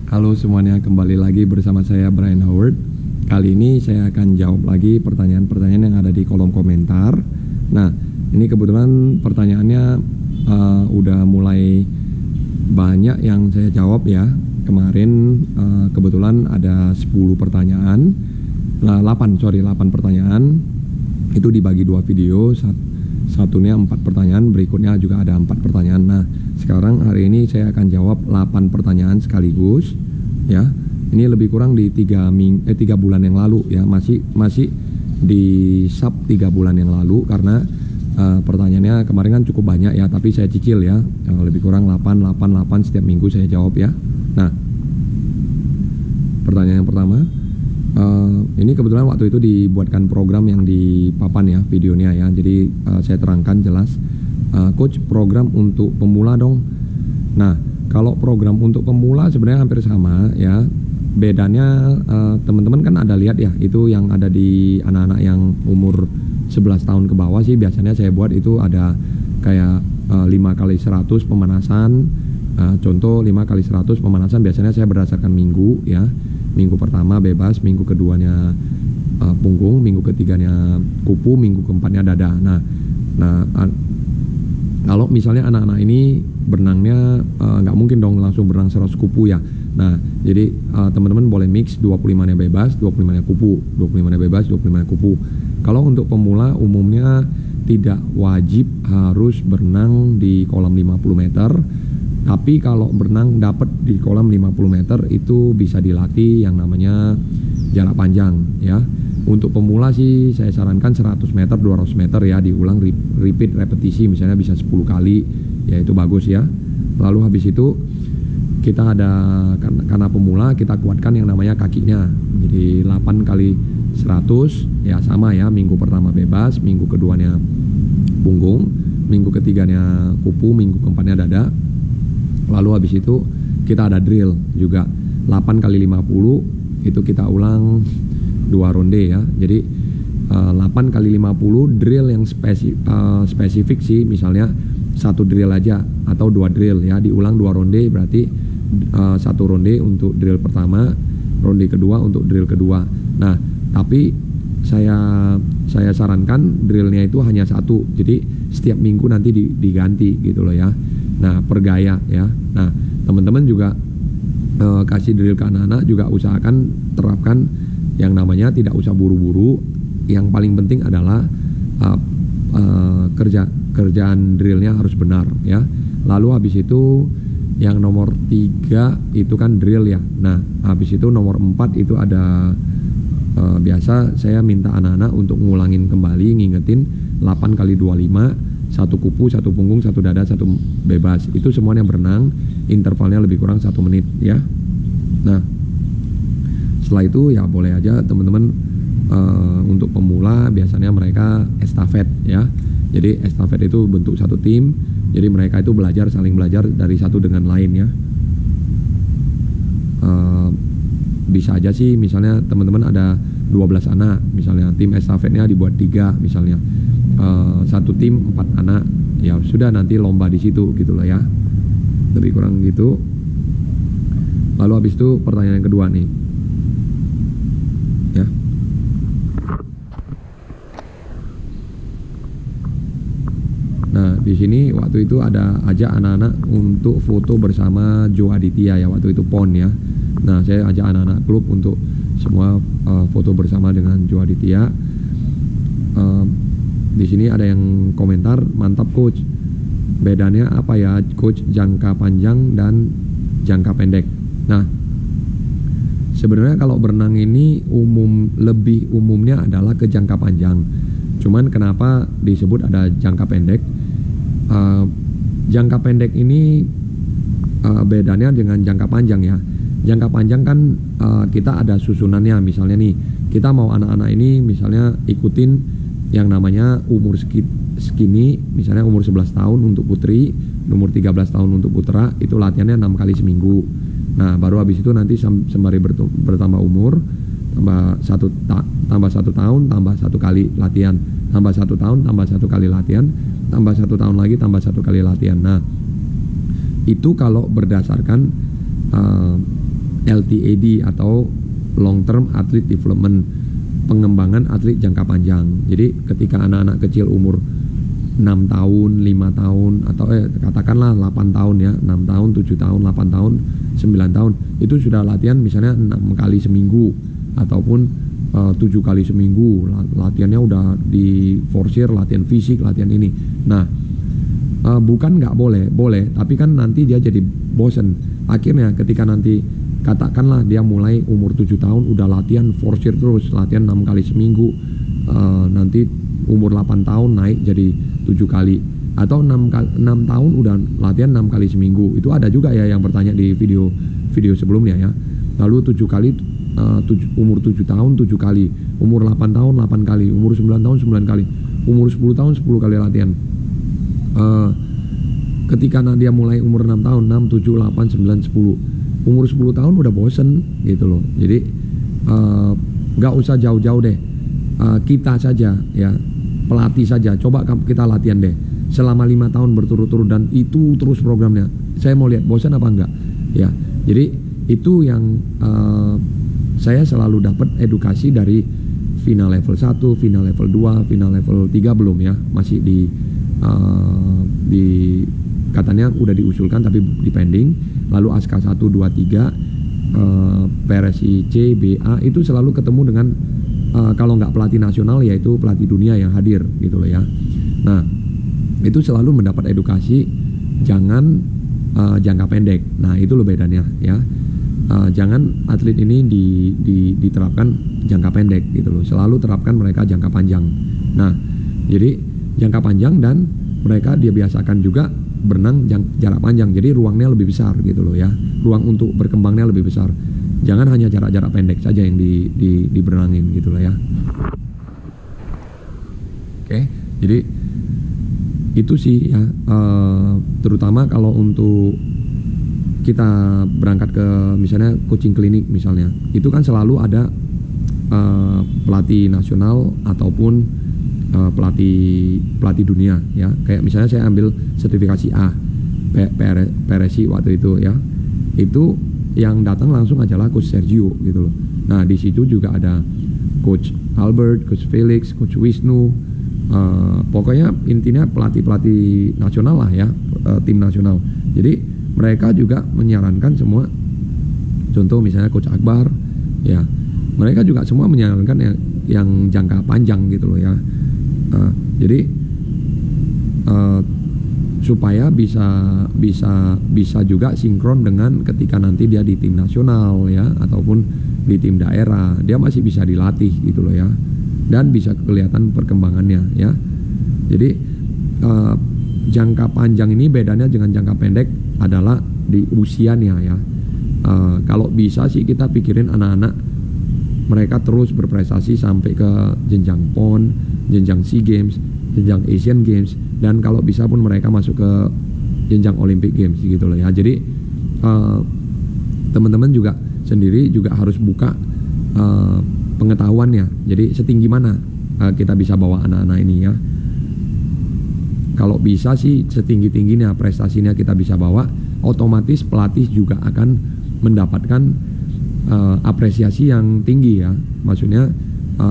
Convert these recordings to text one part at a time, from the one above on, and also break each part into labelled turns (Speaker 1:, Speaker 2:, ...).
Speaker 1: Halo semuanya, kembali lagi bersama saya Brian Howard. Kali ini saya akan jawab lagi pertanyaan-pertanyaan yang ada di kolom komentar. Nah, ini kebetulan pertanyaannya udah mulai banyak yang saya jawab ya. Kemarin kebetulan ada 10 pertanyaan, 8 pertanyaan. Itu dibagi 2 video, satunya 4 pertanyaan, berikutnya juga ada 4 pertanyaan. Nah, sekarang hari ini saya akan jawab 8 pertanyaan sekaligus ya. Ini lebih kurang di 3 bulan yang lalu ya, masih di sub 3 bulan yang lalu karena pertanyaannya kemarin kan cukup banyak ya, tapi saya cicil ya, lebih kurang 8 setiap minggu saya jawab ya. Nah, pertanyaan yang pertama, ini kebetulan waktu itu dibuatkan program yang di papan ya videonya ya, jadi saya terangkan jelas. Coach, program untuk pemula dong. Nah, kalau program untuk pemula sebenarnya hampir sama ya. Bedanya teman-teman kan ada lihat ya, itu yang ada di anak-anak yang umur 11 tahun ke bawah sih biasanya saya buat itu ada kayak 5x100 pemanasan. Contoh 5x100 pemanasan biasanya saya berdasarkan minggu ya. Minggu pertama bebas, minggu keduanya punggung, minggu ketiganya kupu, minggu keempatnya dada. Nah, kalau misalnya anak-anak ini berenangnya nggak mungkin dong langsung berenang 100 kupu ya. Nah, jadi teman-teman boleh mix 25-nya bebas, 25-nya kupu, 25-nya bebas, 25-nya kupu. Kalau untuk pemula umumnya tidak wajib harus berenang di kolam 50 meter. Tapi kalau berenang dapat di kolam 50 meter itu bisa dilatih yang namanya jarak panjang ya. Untuk pemula sih saya sarankan 100 meter, 200 meter ya, diulang repeat repetisi misalnya bisa 10 kali ya, itu bagus ya. Lalu habis itu kita ada, karena pemula kita kuatkan yang namanya kakinya. Jadi 8 kali 100 ya sama ya, minggu pertama bebas, minggu keduanya punggung, minggu ketiganya kupu, minggu keempatnya dada. Lalu habis itu kita ada drill juga 8 kali 50 itu kita ulang 2 ronde ya. Jadi 8 kali 50 drill yang spesifik sih, misalnya 1 drill aja atau 2 drill ya, diulang 2 ronde berarti 1 ronde untuk drill pertama, ronde kedua untuk drill kedua. Nah, tapi saya sarankan drillnya itu hanya 1, jadi setiap minggu nanti diganti gitu loh ya. Nah, per gaya ya. Nah, teman-teman juga kasih drill ke anak-anak juga usahakan terapkan yang namanya tidak usah buru-buru. Yang paling penting adalah kerjaan drillnya harus benar ya. Lalu habis itu yang nomor 3 itu kan drill ya. Nah, habis itu nomor 4 itu ada biasa saya minta anak-anak untuk ngulangin kembali, ngingetin 8 kali 25, 1 kupu, 1 punggung, 1 dada, 1 bebas. Itu semuanya berenang, intervalnya lebih kurang 1 menit ya. Nah, setelah itu ya boleh aja teman-teman untuk pemula biasanya mereka estafet ya. Jadi estafet itu bentuk satu tim, jadi mereka itu saling belajar dari satu dengan lain ya. Bisa aja sih misalnya teman-teman ada 12 anak, misalnya tim estafetnya dibuat 3 misalnya, satu tim 4 anak, ya sudah nanti lomba di situ gitu loh ya, lebih kurang gitu. Lalu habis itu pertanyaan yang kedua nih ya. Nah, di sini waktu itu ada ajak anak-anak untuk foto bersama Joe Aditya ya, waktu itu PON ya. Nah, saya ajak anak-anak klub untuk semua foto bersama dengan Joe Aditya. Di sini ada yang komentar, mantap coach. Bedanya apa ya coach, jangka panjang dan jangka pendek? Nah, sebenarnya kalau berenang ini lebih umumnya adalah ke jangka panjang. Cuman kenapa disebut ada jangka pendek? Jangka pendek ini bedanya dengan jangka panjang ya. Jangka panjang kan kita ada susunannya, misalnya nih kita mau anak-anak ini misalnya ikutin yang namanya umur segini, misalnya umur 11 tahun untuk putri, umur 13 tahun untuk putra, itu latihannya 6 kali seminggu. Nah, baru habis itu nanti sembari bertambah umur, tambah 1 tahun, tambah 1 kali latihan, tambah 1 tahun, tambah 1 kali latihan, tambah 1 tahun lagi, tambah 1 kali latihan. Nah, itu kalau berdasarkan LTAD atau Long Term Athlete Development, pengembangan atlet jangka panjang. Jadi ketika anak-anak kecil umur 6 tahun, 5 tahun, atau katakanlah 8 tahun ya, 6 tahun, 7 tahun, 8 tahun, 9 tahun, itu sudah latihan misalnya 6 kali seminggu ataupun 7 kali seminggu. Latihannya udah di forsir, latihan fisik, latihan ini. Nah, bukan nggak boleh, boleh, tapi kan nanti dia jadi bosen. Akhirnya ketika nanti katakanlah dia mulai umur 7 tahun udah latihan forsir terus, latihan 6 kali seminggu, nanti umur 8 tahun naik jadi 7 kali, atau 6 tahun udah latihan 6 kali seminggu. Itu ada juga ya yang bertanya di video sebelumnya ya. Lalu 7 kali, umur 7 tahun 7 kali, umur 8 tahun 8 kali, umur 9 tahun 9 kali, umur 10 tahun 10 kali latihan. Ketika dia mulai umur 6 tahun, 6, 7, 8, 9, 10, umur 10 tahun udah bosen gitu loh. Jadi nggak usah jauh-jauh deh, kita saja ya, pelatih saja, coba kita latihan deh selama 5 tahun berturut-turut, dan itu terus programnya. Saya mau lihat bosan apa enggak ya. Jadi itu yang saya selalu dapat edukasi dari final level 1, final level 2, final level 3 belum ya, masih di katanya udah diusulkan tapi di pending. Lalu ASKA 1, 2, 3, PRSI C, BA itu selalu ketemu dengan kalau nggak pelatih nasional yaitu pelatih dunia yang hadir gitu loh ya. Nah, itu selalu mendapat edukasi, jangan jangka pendek. Nah, itu loh bedanya ya. Jangan atlet ini diterapkan jangka pendek gitu loh. Selalu terapkan mereka jangka panjang. Nah, jadi jangka panjang, dan mereka dia biasakan juga berenang jarak panjang. Jadi ruangnya lebih besar gitu loh ya. Ruang untuk berkembangnya lebih besar. Jangan hanya jarak-jarak pendek saja yang diberenangin gitu loh ya. Oke, jadi itu sih ya, terutama kalau untuk kita berangkat ke misalnya coaching klinik misalnya, itu kan selalu ada pelatih nasional ataupun pelatih dunia ya. Kayak misalnya saya ambil sertifikasi A PRSI waktu itu ya, itu yang datang langsung adalah coach Sergio gitu loh. Nah, di situ juga ada coach Albert, coach Felix, coach Wisnu, pokoknya intinya pelatih nasional lah ya, tim nasional. Jadi mereka juga menyarankan semua, contoh misalnya coach Akbar ya, mereka juga semua menyarankan yang jangka panjang gitu loh ya. Jadi supaya bisa juga sinkron dengan ketika nanti dia di tim nasional ya, ataupun di tim daerah, dia masih bisa dilatih gitu loh ya, dan bisa kelihatan perkembangannya ya. Jadi jangka panjang ini bedanya dengan jangka pendek adalah di usianya ya. Kalau bisa sih kita pikirin anak-anak mereka terus berprestasi sampai ke jenjang PON, jenjang SEA Games, jenjang Asian Games, dan kalau bisa pun mereka masuk ke jenjang Olympic Games gitu loh ya. Jadi teman-teman juga sendiri juga harus buka pengetahuannya. Jadi setinggi mana kita bisa bawa anak-anak ini ya. Kalau bisa sih setinggi-tingginya prestasinya kita bisa bawa, otomatis pelatih juga akan mendapatkan apresiasi yang tinggi ya. Maksudnya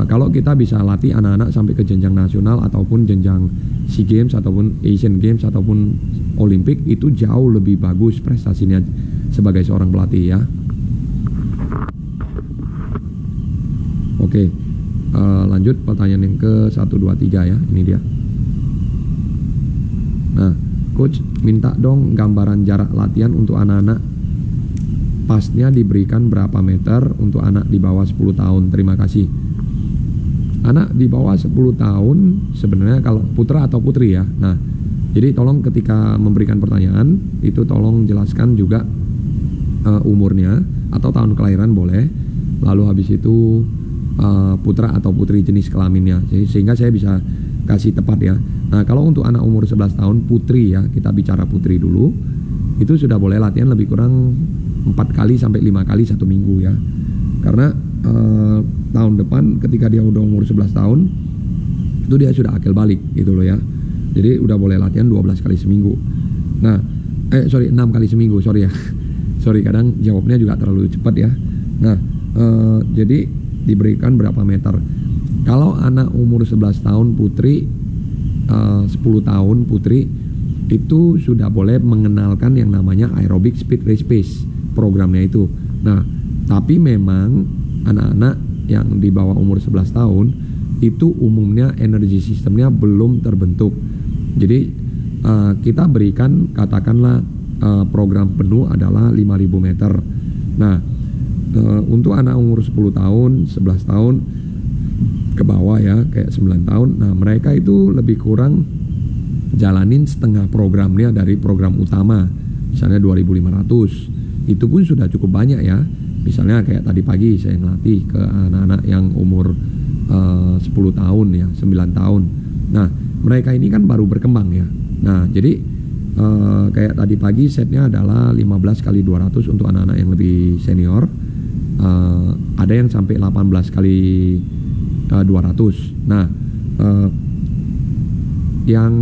Speaker 1: kalau kita bisa latih anak-anak sampai ke jenjang nasional ataupun jenjang SEA Games ataupun Asian Games ataupun Olimpik, itu jauh lebih bagus prestasinya sebagai seorang pelatih ya. Oke, lanjut pertanyaan yang ke 1, 2, 3 ya, ini dia. Nah, coach minta dong gambaran jarak latihan untuk anak-anak, pasnya diberikan berapa meter untuk anak di bawah 10 tahun, terima kasih. Anak di bawah 10 tahun sebenarnya kalau putra atau putri ya. Nah, jadi tolong ketika memberikan pertanyaan itu tolong jelaskan juga umurnya atau tahun kelahiran boleh. Lalu habis itu putra atau putri jenis kelaminnya, sehingga saya bisa kasih tepat ya. Nah, kalau untuk anak umur 11 tahun putri ya, kita bicara putri dulu, itu sudah boleh latihan lebih kurang 4 kali sampai 5 kali 1 minggu ya. Karena tahun depan ketika dia udah umur 11 tahun itu dia sudah akil balik gitu loh ya. Jadi udah boleh latihan 12 kali seminggu. Nah, 6 kali seminggu, sorry ya. Sorry, kadang jawabnya juga terlalu cepat ya. Nah, jadi diberikan berapa meter. Kalau anak umur 11 tahun putri, 10 tahun putri, itu sudah boleh mengenalkan yang namanya aerobic speed race pace programnya itu. Nah, tapi memang anak-anak yang di bawah umur 11 tahun itu umumnya energi sistemnya belum terbentuk. Jadi kita berikan katakanlah program penuh adalah 5.000 meter. Nah, untuk anak umur 10 tahun, 11 tahun ke bawah ya, kayak 9 tahun. Nah, mereka itu lebih kurang jalanin setengah programnya dari program utama, misalnya 2.500. Itu pun sudah cukup banyak ya. Misalnya kayak tadi pagi saya ngelatih ke anak-anak yang umur 10 tahun ya, 9 tahun. Nah, mereka ini kan baru berkembang ya. Nah, jadi kayak tadi pagi setnya adalah 15 kali 200 untuk anak-anak yang lebih senior. Ada yang sampai 18 kali 200. Nah, yang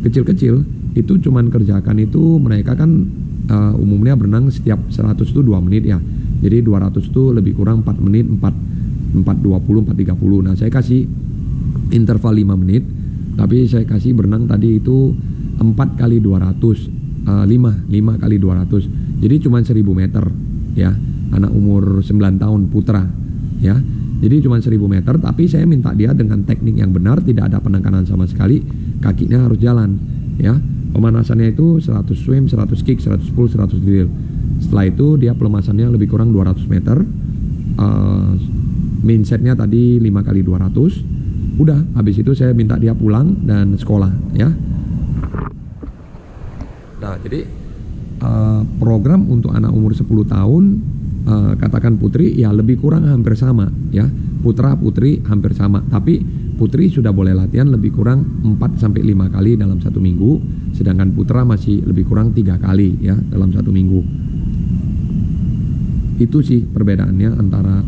Speaker 1: kecil-kecil itu cuman kerjakan itu mereka kan umumnya berenang setiap 100 itu 2 menit ya. Jadi 200 itu lebih kurang 4 menit, 4.20, 4.30. Nah, saya kasih interval 5 menit, tapi saya kasih berenang tadi itu 4 kali 200, 5 kali 200. Jadi cuma 1.000 meter ya, anak umur 9 tahun putra ya. Jadi cuma 1.000 meter, tapi saya minta dia dengan teknik yang benar, tidak ada penekanan sama sekali, kakinya harus jalan ya. Pemanasannya itu 100 swim, 100 kick, 100 pull, 100 drill. Setelah itu dia pelemasannya lebih kurang 200 meter. Main setnya tadi 5 kali 200. Udah, habis itu saya minta dia pulang dan sekolah ya. Nah, jadi program untuk anak umur 10 tahun, katakan putri ya lebih kurang hampir sama ya. Putra putri hampir sama, tapi putri sudah boleh latihan lebih kurang 4-5 kali dalam 1 minggu, sedangkan putra masih lebih kurang 3 kali ya dalam 1 minggu. Itu sih perbedaannya antara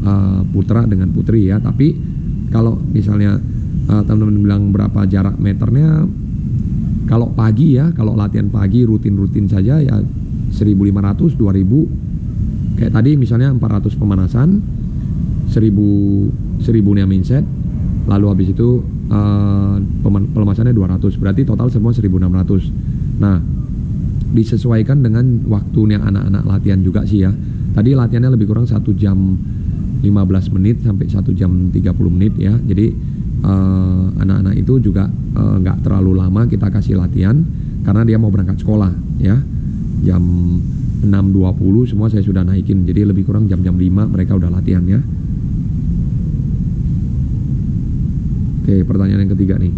Speaker 1: putra dengan putri ya. Tapi kalau misalnya teman-teman bilang berapa jarak meternya, kalau pagi ya, kalau latihan pagi rutin-rutin saja ya 1.500, 2.000. Kayak tadi misalnya 400 pemanasan, 1.000 main set, lalu habis itu pelemasannya 200, berarti total semua 1.600. Nah, disesuaikan dengan waktunya anak-anak latihan juga sih ya. Tadi latihannya lebih kurang 1 jam 15 menit sampai 1 jam 30 menit ya. Jadi anak-anak itu juga nggak terlalu lama kita kasih latihan, karena dia mau berangkat sekolah ya. Jam 6.20 semua saya sudah naikin, jadi lebih kurang jam-jam 5 mereka udah latihan ya. Oke, pertanyaan yang ketiga nih,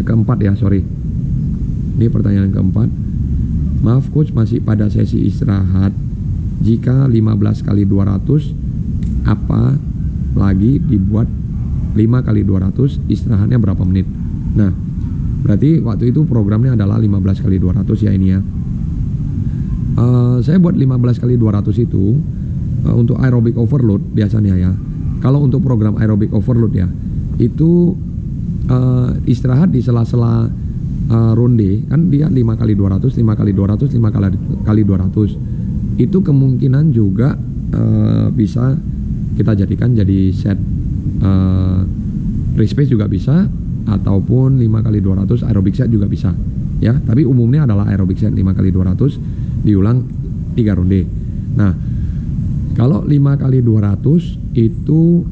Speaker 1: keempat ya, sorry. Ini pertanyaan yang keempat. Maaf coach, masih pada sesi istirahat. Jika 15 kali 200, apa lagi dibuat 5 kali 200, istirahatnya berapa menit? Nah, berarti waktu itu programnya adalah 15 kali 200 ya ini ya. Saya buat 15 kali 200 itu untuk aerobic overload biasanya ya. Kalau untuk program aerobic overload ya, itu istirahat di sela-sela ronde, kan dia 5 kali 200, 5 kali 200, 5 kali 200. Itu kemungkinan juga bisa kita jadikan jadi set race pace juga bisa, ataupun 5 kali 200 aerobic set juga bisa ya. Tapi umumnya adalah aerobic set 5 kali 200 diulang 3 ronde. Nah, kalau 5 kali 200 itu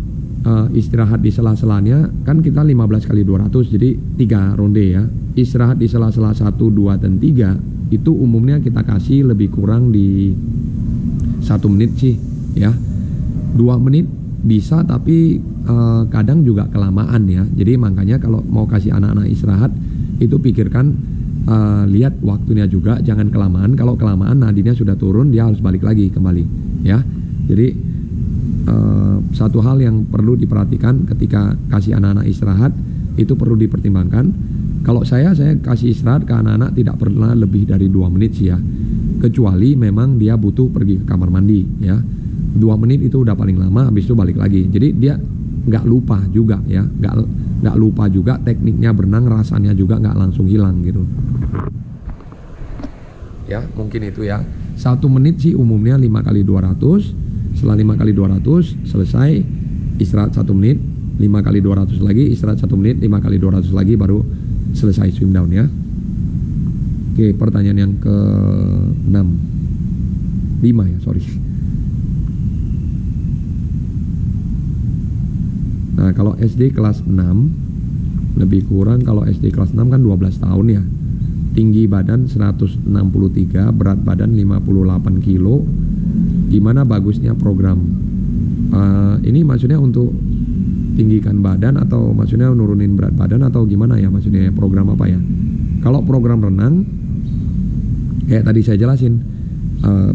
Speaker 1: istirahat di sela-selanya, kan kita 15 kali 200 jadi 3 ronde ya. Istirahat di sela-sela 1, 2, dan 3 itu umumnya kita kasih lebih kurang di 1 menit sih ya. 2 menit bisa, tapi kadang juga kelamaan ya. Jadi makanya kalau mau kasih anak-anak istirahat itu pikirkan, lihat waktunya juga, jangan kelamaan. Kalau kelamaan nadinya sudah turun, dia harus balik lagi kembali ya. Jadi satu hal yang perlu diperhatikan ketika kasih anak-anak istirahat itu perlu dipertimbangkan. Kalau saya kasih istirahat ke anak-anak tidak pernah lebih dari 2 menit sih ya, kecuali memang dia butuh pergi ke kamar mandi ya. 2 menit itu udah paling lama, habis itu balik lagi. Jadi dia nggak lupa juga ya, nggak lupa juga tekniknya berenang, rasanya juga nggak langsung hilang gitu ya. Mungkin itu ya. 1 menit sih umumnya 5 kali 200. Setelah 5 kali 200 selesai, istirahat 1 menit, 5 kali 200 lagi, istirahat 1 menit, 5 kali 200 lagi, baru selesai swim down ya. Oke, pertanyaan yang ke-6 5 ya, sorry. Nah, kalau SD kelas 6 lebih kurang, kalau SD kelas 6 kan 12 tahun ya. Tinggi badan 163, berat badan 58 kilo. Gimana bagusnya program? Ini maksudnya untuk tinggikan badan atau maksudnya nurunin berat badan atau gimana ya, maksudnya program apa ya? Kalau program renang kayak tadi saya jelasin,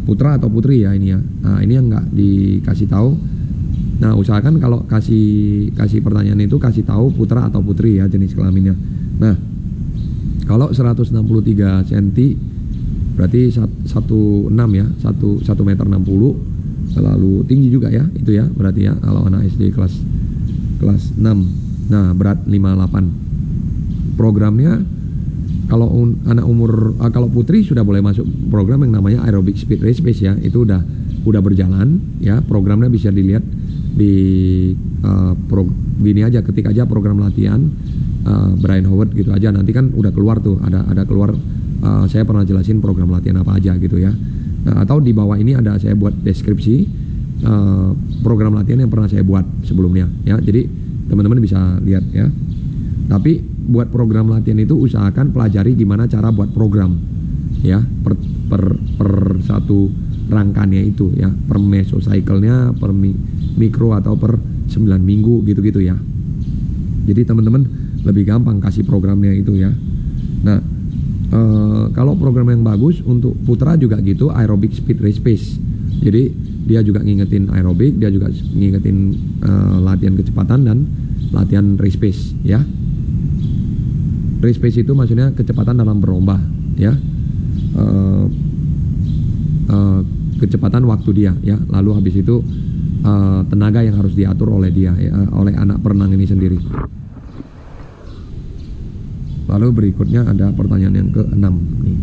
Speaker 1: putra atau putri ya ini ya. Nah, ini yang nggak dikasih tahu. Nah, usahakan kalau kasih pertanyaan itu kasih tahu putra atau putri ya, jenis kelaminnya. Nah, kalau 163 cm berarti 16 ya, 1 meter 60. Lalu tinggi juga ya, itu ya berarti ya kalau anak SD kelas 6. Nah, berat 58. Programnya kalau anak umur kalau putri sudah boleh masuk program yang namanya aerobic speed race pace ya. Itu udah berjalan ya. Programnya bisa dilihat di gini aja, ketik aja program latihan Brian Howard gitu aja, nanti kan udah keluar tuh, ada keluar, saya pernah jelasin program latihan apa aja gitu ya. Nah, atau di bawah ini ada saya buat deskripsi program latihan yang pernah saya buat sebelumnya ya, jadi teman-teman bisa lihat ya. Tapi buat program latihan itu usahakan pelajari gimana cara buat program ya, per satu rangkanya itu ya, per mesocycle-nya, per mikro atau per 9 minggu gitu-gitu ya. Jadi teman-teman lebih gampang kasih programnya itu ya. Nah, kalau program yang bagus untuk putra juga gitu, aerobic speed race pace. Jadi dia juga ngingetin aerobik, dia juga ngingetin latihan kecepatan dan latihan race pace ya. Race pace itu maksudnya kecepatan dalam berlomba ya. Kecepatan waktu dia ya. Lalu habis itu tenaga yang harus diatur oleh dia ya, oleh anak perenang ini sendiri. Lalu berikutnya ada pertanyaan yang ke-6 nih.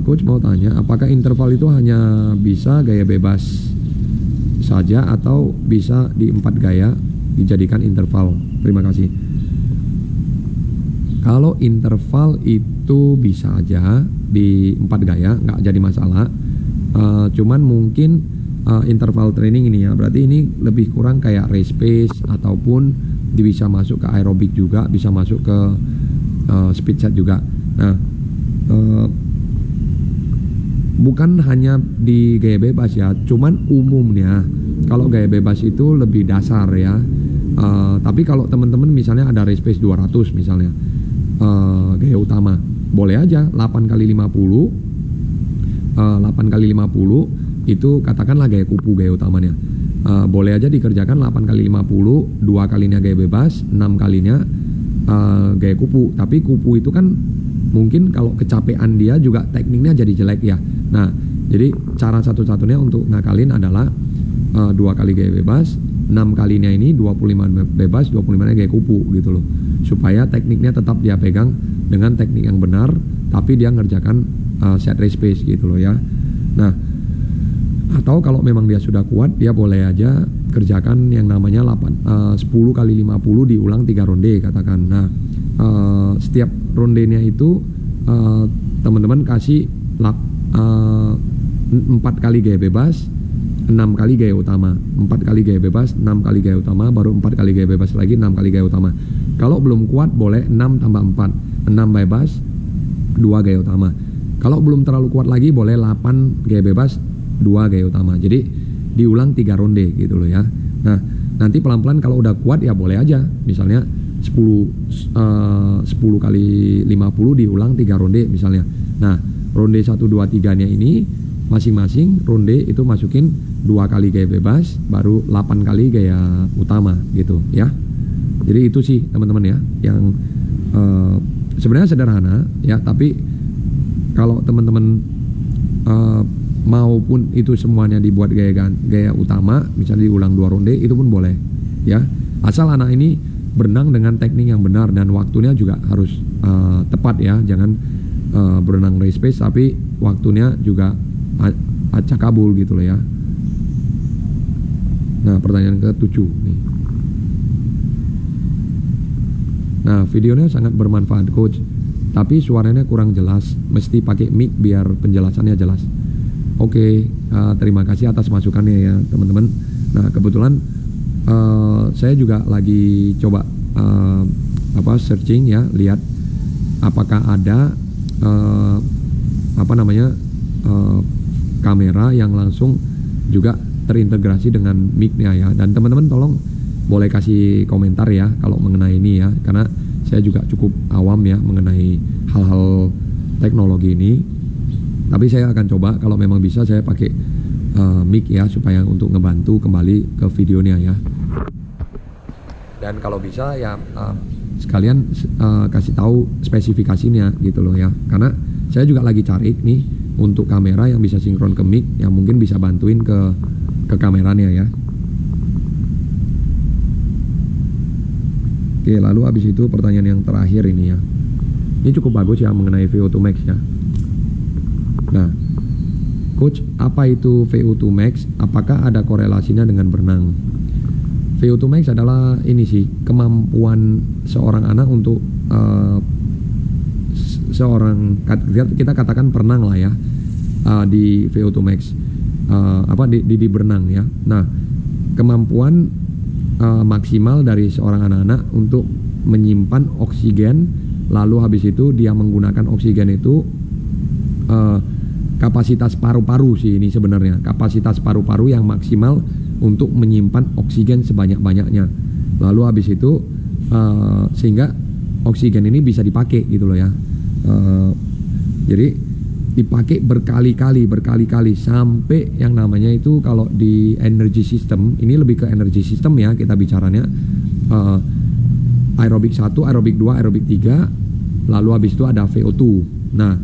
Speaker 1: Coach mau tanya, apakah interval itu hanya bisa gaya bebas saja atau bisa di 4 gaya dijadikan interval? Terima kasih. Kalau interval itu bisa aja di 4 gaya, nggak jadi masalah. Cuman mungkin interval training ini ya, berarti ini lebih kurang kayak race pace ataupun bisa masuk ke aerobik juga, bisa masuk ke speed set juga. Nah, bukan hanya di gaya bebas ya, cuman umumnya kalau gaya bebas itu lebih dasar ya. Tapi kalau teman-teman misalnya ada race pace 200 misalnya, gaya utama boleh aja 8 kali 50, 8 kali 50 itu katakanlah gaya kupu gaya utamanya. Boleh aja dikerjakan 8 kali 50, 2 kalinya gaya bebas, 6 kalinya gaya kupu. Tapi kupu itu kan mungkin kalau kecapean dia juga tekniknya jadi jelek ya. Nah, jadi cara satu-satunya untuk ngakalin adalah 2 kali gaya bebas, 6 kalinya ini 25 bebas, 25 gaya kupu gitu loh. Supaya tekniknya tetap dia pegang dengan teknik yang benar, tapi dia ngerjakan set race pace gitu loh ya. Nah, atau kalau memang dia sudah kuat, dia boleh aja kerjakan yang namanya 10 kali 50 diulang 3 ronde katakan. Nah, setiap rondenya itu teman-teman kasih 4 kali gaya bebas, 6 kali gaya utama. 4 kali gaya bebas, 6 kali gaya utama, baru 4 kali gaya bebas lagi, 6 kali gaya utama. Kalau belum kuat boleh 6 tambah 4, 6 bebas, 2 gaya utama. Kalau belum terlalu kuat lagi boleh 8 gaya bebas, 2 gaya utama. Jadi diulang 3 ronde gitu loh ya. Nah, nanti pelan-pelan kalau udah kuat ya boleh aja. Misalnya 10 kali 50 diulang 3 ronde misalnya. Nah, ronde 1, 2, 3-nya ini masing-masing ronde itu masukin 2 kali gaya bebas, baru 8 kali gaya utama gitu ya. Jadi itu sih teman-teman ya, yang sebenarnya sederhana ya, tapi kalau teman-teman maupun itu semuanya dibuat gaya utama, misalnya diulang 2 ronde, itu pun boleh ya, asal anak ini berenang dengan teknik yang benar dan waktunya juga harus tepat ya. Jangan berenang race pace, tapi waktunya juga acak kabul gitu loh ya. Nah, pertanyaan ke-7 nih. Nah, videonya sangat bermanfaat coach, tapi suaranya kurang jelas, mesti pakai mic biar penjelasannya jelas. Oke, terima kasih atas masukannya ya teman-teman. Nah, kebetulan saya juga lagi coba searching ya, lihat apakah ada kamera yang langsung juga terintegrasi dengan mic-nya ya. Dan teman-teman tolong boleh kasih komentar ya kalau mengenai ini ya, karena saya juga cukup awam ya mengenai hal-hal teknologi ini. Tapi saya akan coba kalau memang bisa saya pakai mic ya, supaya untuk ngebantu kembali ke videonya ya. Dan kalau bisa ya sekalian kasih tahu spesifikasinya gitu loh ya, karena saya juga lagi cari nih untuk kamera yang bisa sinkron ke mic, yang mungkin bisa bantuin ke kameranya ya. Oke, lalu habis itu pertanyaan yang terakhir ini ya. Ini cukup bagus ya mengenai VO2 max ya. Nah, coach, apa itu VO2 max? Apakah ada korelasinya dengan berenang? VO2 max adalah ini sih, kemampuan seorang anak untuk seorang, kita katakan berenang lah ya, di VO2 max, di berenang ya. Nah, kemampuan maksimal dari seorang anak-anak untuk menyimpan oksigen, lalu habis itu dia menggunakan oksigen itu, kapasitas paru-paru sih ini sebenarnya, kapasitas paru-paru yang maksimal untuk menyimpan oksigen sebanyak-banyaknya. Lalu habis itu sehingga oksigen ini bisa dipakai gitu loh ya. Jadi dipakai berkali-kali sampai yang namanya itu, kalau di energy system, ini lebih ke energy system ya kita bicaranya, aerobik 1, aerobik 2, aerobik 3, lalu habis itu ada VO2. Nah,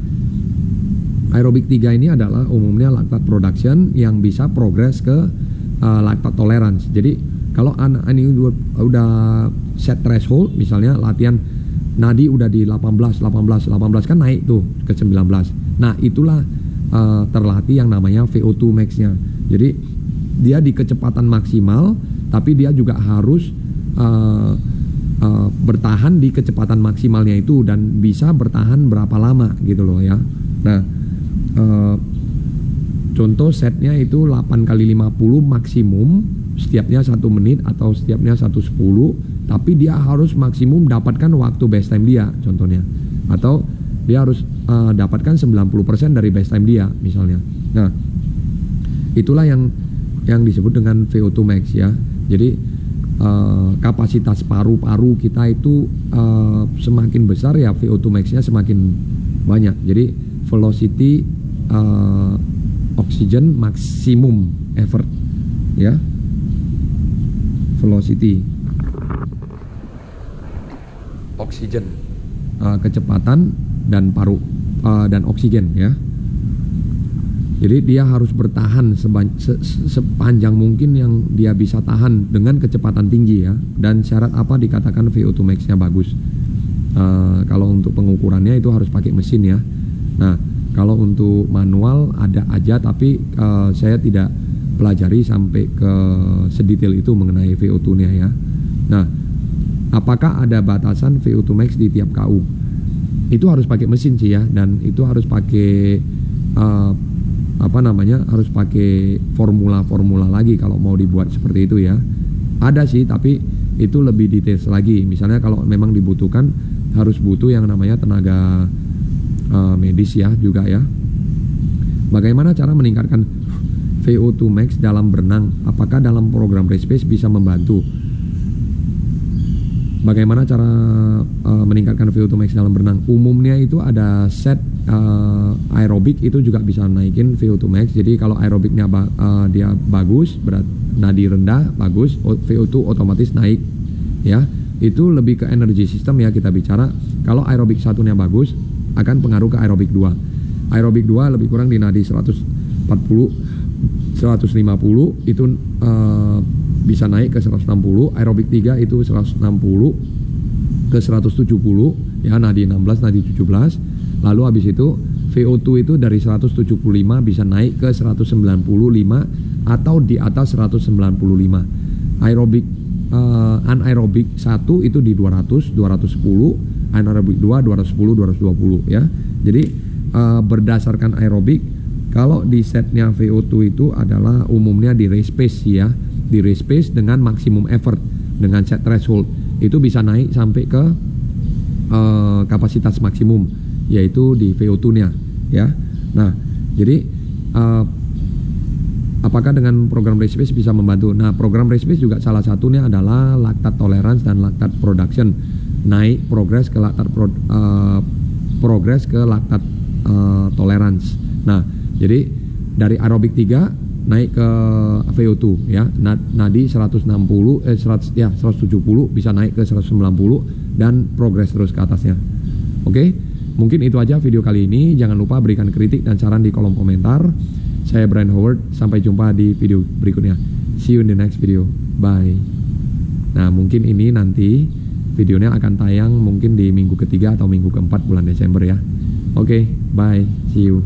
Speaker 1: aerobik 3 ini adalah umumnya lactate production yang bisa progres ke lactate tolerance. Jadi kalau anak ini udah set threshold, misalnya latihan nadi udah di 18 kan naik tuh ke 19. Nah, itulah terlatih yang namanya VO2 max-nya. Jadi dia di kecepatan maksimal, tapi dia juga harus bertahan di kecepatan maksimalnya itu, dan bisa bertahan berapa lama gitu loh ya. Nah, contoh setnya itu 8 kali 50 maksimum, setiapnya 1 menit atau setiapnya 1:10, tapi dia harus maksimum dapatkan waktu best time dia contohnya, atau dia harus dapatkan 90% dari best time dia misalnya. Nah, itulah yang disebut dengan VO2 max ya. Jadi kapasitas paru-paru kita itu semakin besar ya, VO2 max-nya semakin banyak. Jadi velocity oxygen maksimum effort ya, velocity oxygen, kecepatan dan paru dan oksigen ya. Jadi dia harus bertahan sepanjang mungkin yang dia bisa tahan dengan kecepatan tinggi ya. Dan syarat apa dikatakan VO2 max-nya bagus? Kalau untuk pengukurannya itu harus pakai mesin ya. Nah, kalau untuk manual ada aja, tapi saya tidak pelajari sampai ke sedetail itu mengenai VO2-nya ya. Nah, apakah ada batasan VO2 max di tiap KU? Itu harus pakai mesin sih ya, dan itu harus pakai harus pakai formula lagi kalau mau dibuat seperti itu ya. Ada sih, tapi itu lebih detail lagi. Misalnya kalau memang dibutuhkan, harus butuh yang namanya tenaga medis ya juga ya. Bagaimana cara meningkatkan VO2 max dalam berenang? Apakah dalam program race pace bisa membantu? Bagaimana cara meningkatkan VO2 max dalam berenang? Umumnya itu ada set aerobik, itu juga bisa naikin VO2 max. Jadi kalau aerobiknya dia bagus, berat nadi rendah bagus, VO2 otomatis naik ya. Itu lebih ke energy system ya kita bicara. Kalau aerobik satunya bagus, akan pengaruh ke aerobik 2. Aerobik 2 lebih kurang di nadi 140 150 itu bisa naik ke 160. Aerobik 3 itu 160 ke 170 ya, nadi 16, nadi 17. Lalu habis itu VO2 itu dari 175 bisa naik ke 195 atau di atas 195. Aerobik anaerobik 1 itu di 200, 210, anaerobik 2 210, 220 ya. Jadi berdasarkan aerobik, kalau di setnya VO2 itu adalah umumnya di race pace ya, di race pace dengan maksimum effort dengan set threshold itu bisa naik sampai ke kapasitas maksimum, yaitu di VO2-nya ya. Nah, jadi apakah dengan program race pace bisa membantu? Nah, program race pace juga salah satunya adalah lactate tolerance dan lactate production. Naik progres ke lactate tolerance. Nah, jadi dari aerobik 3 naik ke VO2 ya. Nadi 170 bisa naik ke 190 dan progres terus ke atasnya. Oke. Mungkin itu aja video kali ini. Jangan lupa berikan kritik dan saran di kolom komentar. Saya Brian Howard, sampai jumpa di video berikutnya. See you in the next video. Bye. Nah, mungkin ini nanti videonya akan tayang mungkin di minggu ketiga atau minggu keempat bulan Desember ya. Oke, bye. See you.